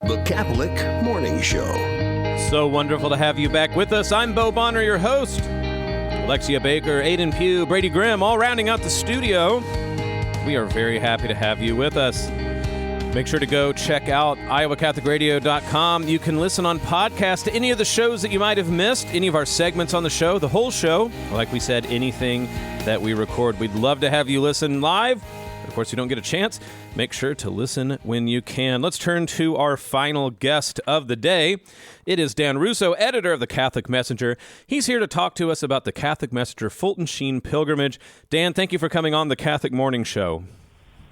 The Catholic Morning Show. So wonderful to have you back with us. I'm Bo Bonner, your host. Alexia Baker, Aidan Pugh, Brady Grimm, all rounding out the studio. We are very happy to have you with us. Make sure to go check out iowacatholicradio.com. You can listen on podcast to any of the shows that you might have missed, any of our segments on the show, the whole show. Like we said, anything that we record. We'd love to have you listen live. Of course, you don't get a chance. Make sure to listen when you can. Let's turn to our final guest of the day. It is Dan Russo, editor of the Catholic Messenger. He's here to talk to us about the Catholic Messenger Fulton Sheen Pilgrimage. Dan, thank you for coming on the Catholic Morning Show.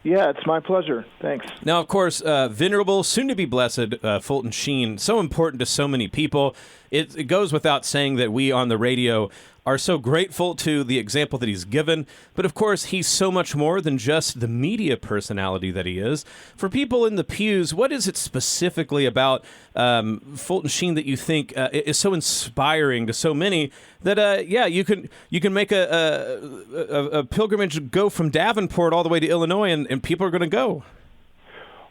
Yeah, it's my pleasure. Thanks. Now, of course, Venerable, soon-to-be-blessed Fulton Sheen, so important to so many people. It goes without saying that we on the radio are so grateful to the example that he's given. But, of course, he's so much more than just the media personality that he is. For people in the pews, what is it specifically about Fulton Sheen that you think is so inspiring to so many that, you can make a pilgrimage go from Davenport all the way to Illinois, and people are going to go?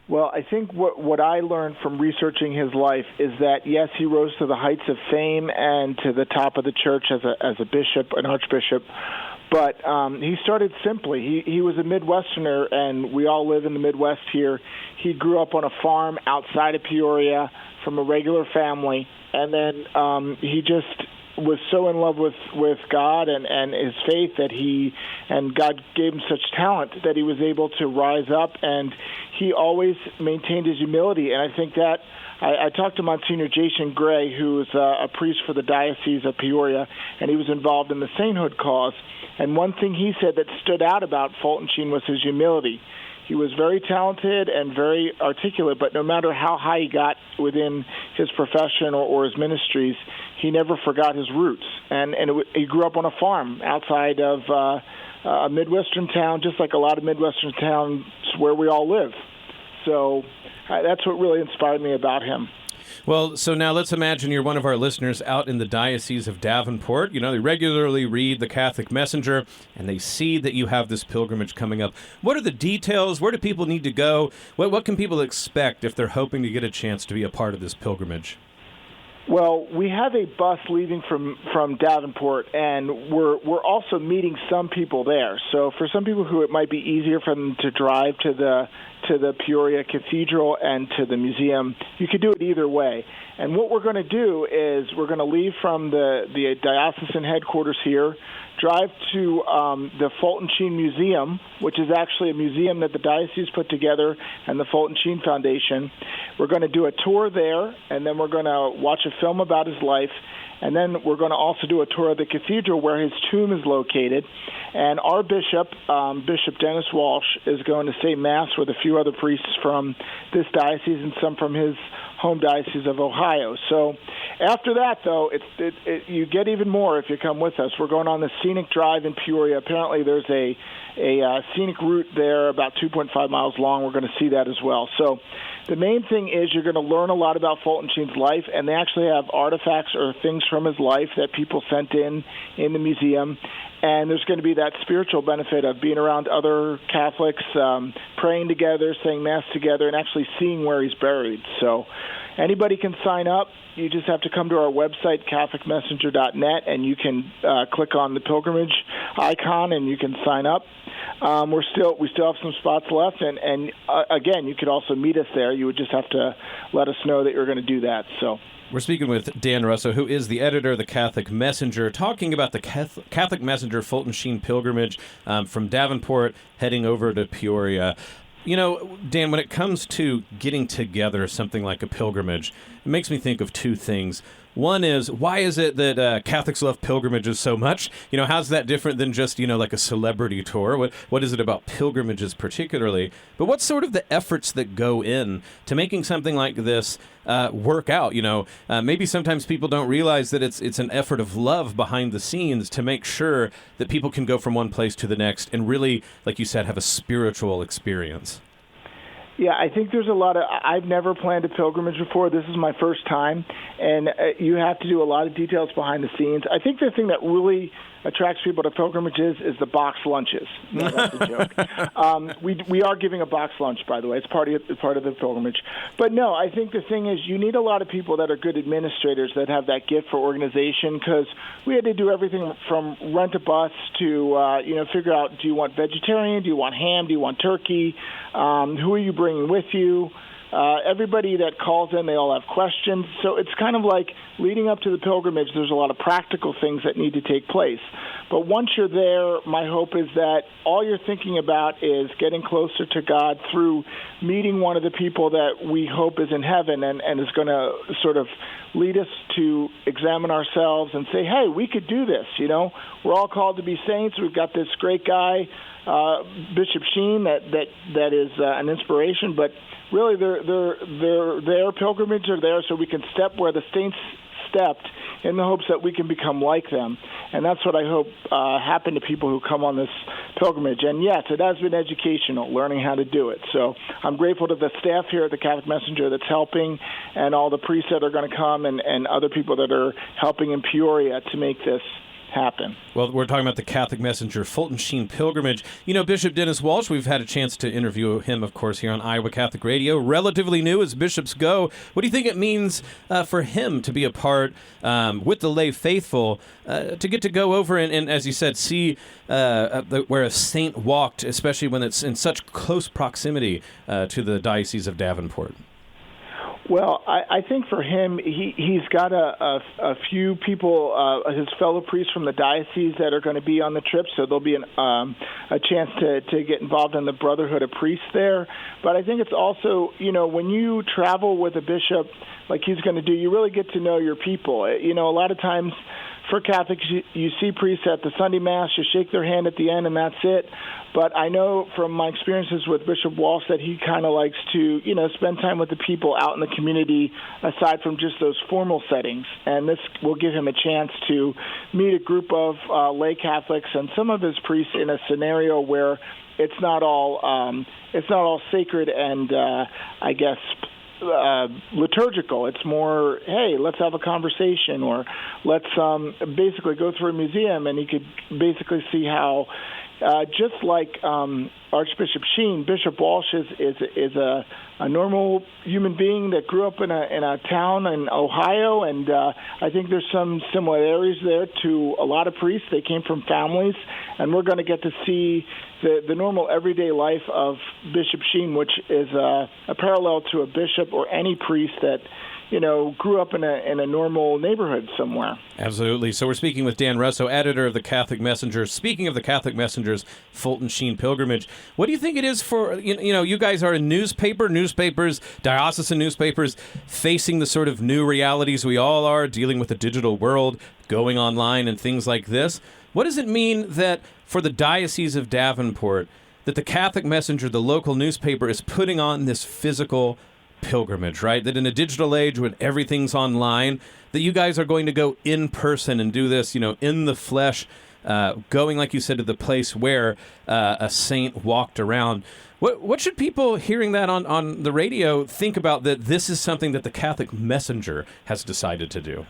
Well, I think what I learned from researching his life is that, yes, he rose to the heights of fame and to the top of the church as a bishop, an archbishop, but he started simply. He was a Midwesterner, and we all live in the Midwest here. He grew up on a farm outside of Peoria from a regular family, and then he just was so in love with God and his faith and God gave him such talent that he was able to rise up, and he always maintained his humility. And I think that I talked to Monsignor Jason Gray, who is a priest for the Diocese of Peoria, and he was involved in the sainthood cause. And one thing he said that stood out about Fulton Sheen was his humility. He was very talented and very articulate, but no matter how high he got within his profession or his ministries, he never forgot his roots. And he grew up on a farm outside of a Midwestern town, just like a lot of Midwestern towns where we all live. So that's what really inspired me about him. Well, so now let's imagine you're one of our listeners out in the Diocese of Davenport. You know, they regularly read the Catholic Messenger, and they see that you have this pilgrimage coming up. What are the details? Where do people need to go? What can people expect if they're hoping to get a chance to be a part of this pilgrimage? Well, we have a bus leaving from Davenport, and we're also meeting some people there. So for some people who it might be easier for them to drive to the Peoria Cathedral and to the museum, you could do it either way. And what we're going to do is we're going to leave from the diocesan headquarters here, drive to the Fulton Sheen Museum, which is actually a museum that the diocese put together and the Fulton Sheen Foundation. We're going to do a tour there, and then we're going to watch a film about his life, and then we're going to also do a tour of the cathedral where his tomb is located. And our bishop, Bishop Dennis Walsh, is going to say Mass with a few other priests from this diocese and some from his home diocese of Ohio. So after that, though, you get even more if you come with us. We're going on the scenic drive in Peoria. Apparently there's a scenic route there about 2.5 miles long. We're going to see that as well. So the main thing is you're going to learn a lot about Fulton Sheen's life, and they actually have artifacts or things from his life that people sent in the museum. And there's going to be that spiritual benefit of being around other Catholics, praying together, saying Mass together, and actually seeing where he's buried. So anybody can sign up. You just have to come to our website, catholicmessenger.net, and you can click on the pilgrimage icon, and you can sign up. We still have some spots left, and again, you could also meet us there. You would just have to let us know that you're going to do that. So. We're speaking with Dan Russo, who is the editor of the Catholic Messenger, talking about the Catholic Messenger Fulton Sheen pilgrimage from Davenport heading over to Peoria. You know, Dan, when it comes to getting together something like a pilgrimage, it makes me think of two things. One is, why is it that Catholics love pilgrimages so much? You know, how's that different than just, like a celebrity tour? What is it about pilgrimages particularly? But what's sort of the efforts that go in to making something like this work out? Maybe sometimes people don't realize that it's an effort of love behind the scenes to make sure that people can go from one place to the next and really, like you said, have a spiritual experience. Yeah, I think there's a lot of. I've never planned a pilgrimage before. This is my first time, and you have to do a lot of details behind the scenes. I think the thing that really attracts people to pilgrimages is the box lunches. No, that's a joke. We are giving a box lunch, by the way. It's part of the pilgrimage. But no, I think the thing is you need a lot of people that are good administrators that have that gift for organization, because we had to do everything from rent a bus to figure out, do you want vegetarian, do you want ham, do you want turkey, who are you bringing with you? Everybody that calls in, they all have questions. So it's kind of like leading up to the pilgrimage, there's a lot of practical things that need to take place. But once you're there, my hope is that all you're thinking about is getting closer to God through meeting one of the people that we hope is in heaven and is going to sort of lead us to examine ourselves and say, hey, we could do this. We're all called to be saints. We've got this great guy, Bishop Sheen, that is an inspiration, but really their pilgrimage are there so we can step where the saints stepped in the hopes that we can become like them. And that's what I hope happened to people who come on this pilgrimage. And yes, it has been educational, learning how to do it. So I'm grateful to the staff here at the Catholic Messenger that's helping, and all the priests that are going to come, and other people that are helping in Peoria to make this happen. Well, we're talking about the Catholic Messenger Fulton Sheen Pilgrimage. Bishop Dennis Walsh, we've had a chance to interview him, of course, here on Iowa Catholic Radio. Relatively new as bishops go. What do you think it means for him to be a part with the lay faithful, to get to go over and as you said, see where a saint walked, especially when it's in such close proximity to the Diocese of Davenport? Well, I think for him, he's got a few people, his fellow priests from the diocese that are going to be on the trip, so there'll be a chance to get involved in the Brotherhood of Priests there. But I think it's also, when you travel with a bishop like he's going to do, you really get to know your people. A lot of times for Catholics, you see priests at the Sunday Mass, you shake their hand at the end, and that's it. But I know from my experiences with Bishop Walsh that he kind of likes to, spend time with the people out in the community aside from just those formal settings. And this will give him a chance to meet a group of lay Catholics and some of his priests in a scenario where it's not all sacred and I guess liturgical. It's more, hey, let's have a conversation, or let's basically go through a museum, and he could basically see how, just like Archbishop Sheen, Bishop Walsh is a normal human being that grew up in a town in Ohio, and I think there's some similarities there to a lot of priests. They came from families, and we're going to get to see the normal everyday life of Bishop Sheen, which is a parallel to a bishop or any priest that grew up in a normal neighborhood somewhere. Absolutely. So we're speaking with Dan Russo, editor of the Catholic Messenger. Speaking of the Catholic Messenger's Fulton Sheen Pilgrimage, what do you think it is for, you guys are a newspapers, diocesan newspapers, facing the sort of new realities we all are, dealing with the digital world, going online and things like this. What does it mean that for the Diocese of Davenport, that the Catholic Messenger, the local newspaper, is putting on this physical pilgrimage, right? That in a digital age when everything's online, that you guys are going to go in person and do this, in the flesh, going, like you said, to the place where a saint walked around. What should people hearing that on the radio think about, that this is something that the Catholic Messenger has decided to do?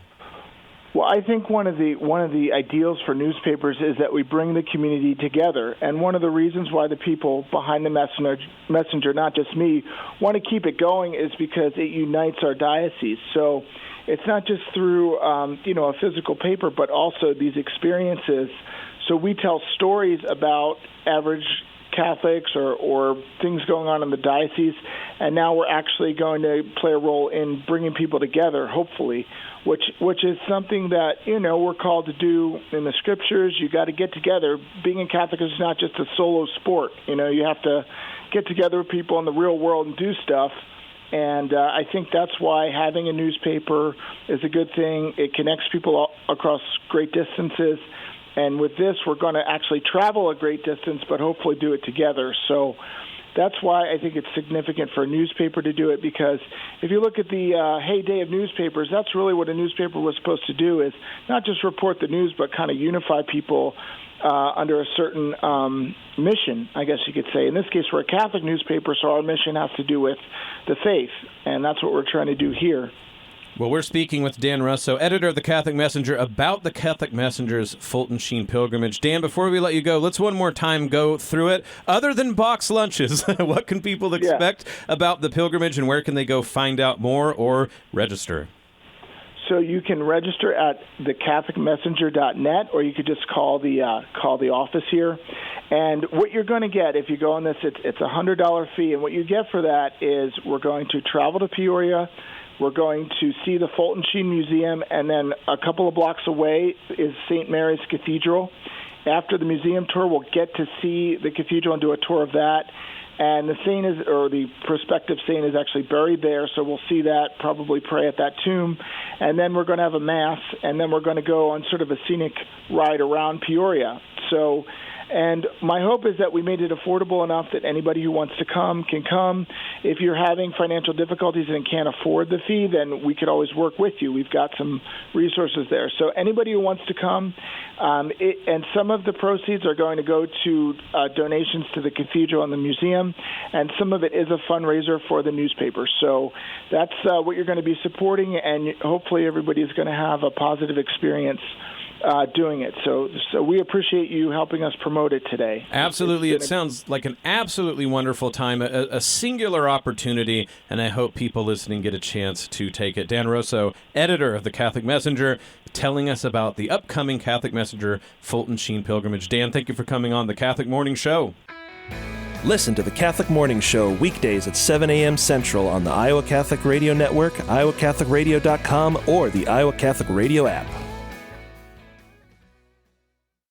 Well, I think one of the ideals for newspapers is that we bring the community together. And one of the reasons why the people behind the messenger, not just me, want to keep it going is because it unites our diocese. So it's not just through a physical paper, but also these experiences. So we tell stories about average Catholics or things going on in the diocese, and now we're actually going to play a role in bringing people together, hopefully, which is something that, we're called to do in the Scriptures. You got to get together. Being a Catholic is not just a solo sport. You have to get together with people in the real world and do stuff. And I think that's why having a newspaper is a good thing. It connects people across great distances. And with this, we're going to actually travel a great distance, but hopefully do it together. So that's why I think it's significant for a newspaper to do it, because if you look at the heyday of newspapers, that's really what a newspaper was supposed to do, is not just report the news, but kind of unify people under a certain mission, I guess you could say. In this case, we're a Catholic newspaper, so our mission has to do with the faith, and that's what we're trying to do here. Well, we're speaking with Dan Russo, editor of the Catholic Messenger, about the Catholic Messenger's Fulton Sheen Pilgrimage. Dan, before we let you go, let's one more time go through it. Other than box lunches, what can people expect about the pilgrimage, and where can they go find out more or register? So you can register at thecatholicmessenger.net, or you could just call the office here. And what you're going to get if you go on this, it's a $100 fee. And what you get for that is we're going to travel to Peoria. We're going to see the Fulton Sheen Museum, and then a couple of blocks away is St. Mary's Cathedral. After the museum tour, we'll get to see the cathedral and do a tour of that. And the saint the prospective saint is actually buried there, so we'll see that, probably pray at that tomb. And then we're going to have a mass, and then we're going to go on sort of a scenic ride around Peoria. And my hope is that we made it affordable enough that anybody who wants to come can come. If you're having financial difficulties and can't afford the fee, then we could always work with you. We've got some resources there. So anybody who wants to come, and some of the proceeds are going to go to donations to the cathedral and the museum, and some of it is a fundraiser for the newspaper. So that's what you're going to be supporting, and hopefully everybody is going to have a positive experience doing it. So we appreciate you helping us promote it today. Absolutely. It sounds like an absolutely wonderful time, a singular opportunity, and I hope people listening get a chance to take it. Dan Russo, editor of the Catholic Messenger, telling us about the upcoming Catholic Messenger Fulton Sheen Pilgrimage. Dan, thank you for coming on the Catholic Morning Show. Listen to the Catholic Morning Show weekdays at 7 a.m. Central on the Iowa Catholic Radio Network, iowacatholicradio.com, or the Iowa Catholic Radio app.